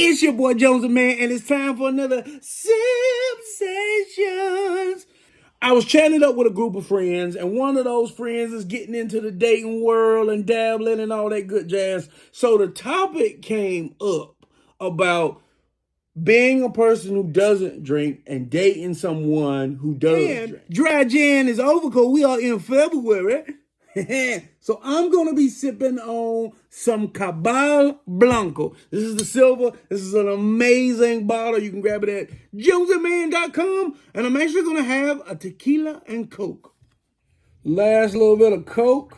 It's your boy Jones, the man, and it's time for another SIPSATIONs. I was chatting up with a group of friends, and one of those friends is getting into the dating world and dabbling and all that good jazz. So the topic came up about being a person who doesn't drink and dating someone who does drink. Dry Jan is over because we are in February. So I'm going to be sipping on some Cabal Blanco. This is the silver. This is an amazing bottle. You can grab it at jonesyman.com. And I'm actually going to have a tequila and Coke. Last little bit of Coke.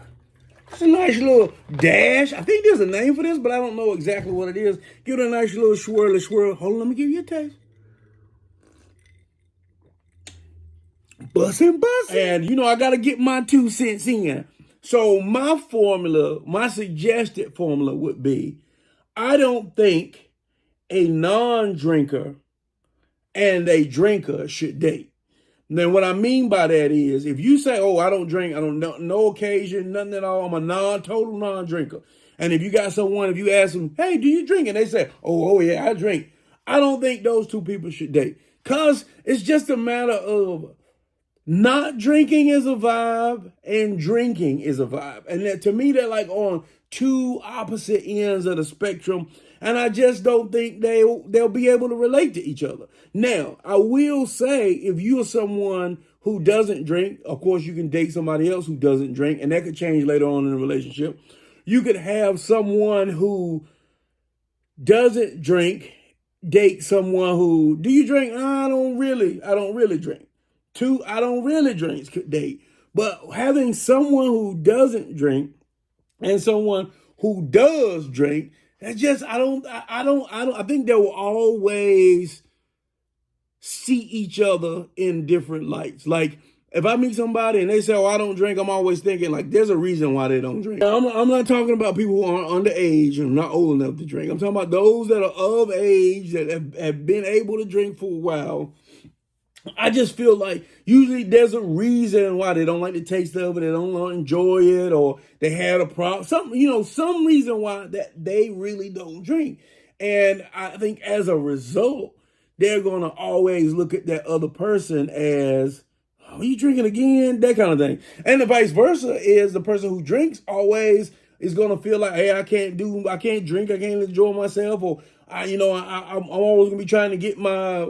It's a nice little dash. I think there's a name for this, but I don't know exactly what it is. Give it a nice little swirl. Hold on, let me give you a taste. Bussin'. And, I got to get my 2 cents in. So my formula, my suggested formula would be, I don't think a non-drinker and a drinker should date. Now, what I mean by that is, if you say, I don't drink, I don't know, no occasion, nothing at all, I'm a total non-drinker. And if you got someone, if you ask them, hey, do you drink? And they say, oh yeah, I drink. I don't think those two people should date. Because it's just a matter of not drinking is a vibe and drinking is a vibe. And that, to me, they're like on two opposite ends of the spectrum. And I just don't think they'll be able to relate to each other. Now, I will say, if you're someone who doesn't drink, of course, you can date somebody else who doesn't drink, and that could change later on in the relationship. You could have someone who doesn't drink date someone who, do you drink? I don't really drink. 2, I don't really drink date. But having someone who doesn't drink and someone who does drink, that's just, I think they will always see each other in different lights. Like, if I meet somebody and they say, I don't drink, I'm always thinking, like, there's a reason why they don't drink. I'm not talking about people who aren't underage and not old enough to drink. I'm talking about those that are of age, that have been able to drink for a while. I just feel like usually there's a reason why they don't like the taste of it, they don't enjoy it, or they had a problem. Some reason why that they really don't drink. And I think as a result, they're going to always look at that other person as, are you drinking again? That kind of thing. And the vice versa is the person who drinks always is going to feel like, hey, I can't drink, I can't enjoy myself, or I'm always going to be trying to get my,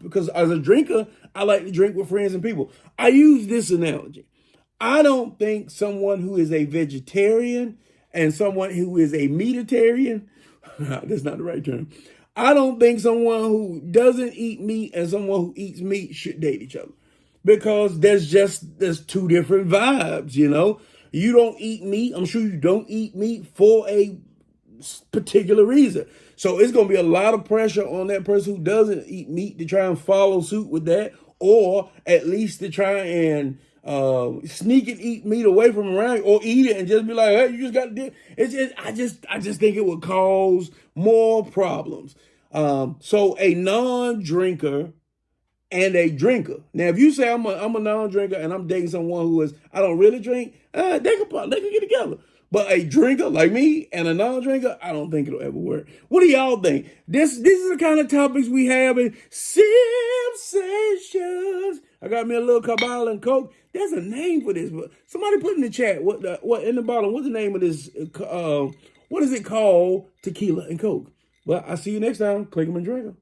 because as a drinker, I like to drink with friends and people. I use this analogy. I don't think someone who is a vegetarian and someone who is a meatitarian, that's not the right term. I don't think someone who doesn't eat meat and someone who eats meat should date each other. Because there's 2 different vibes, You don't eat meat. I'm sure you don't eat meat for a particular reason. So it's going to be a lot of pressure on that person who doesn't eat meat to try and follow suit with that, or at least to try and sneak and eat meat away from around you, or eat it and just be like, hey, you just got to do it. I just think it would cause more problems. So a non-drinker and a drinker. Now, if you say I'm a non-drinker and I'm dating someone who is, I don't really drink, they can get together. But a drinker like me and a non-drinker, I don't think it'll ever work. What do y'all think? This is the kind of topics we have in SIPSATIONs. I got me a little Cabal and Coke. There's a name for this, but somebody put in the chat what in the bottom. What's the name of this? What is it called? Tequila and Coke. But I'll see you next time. Click them and drink them.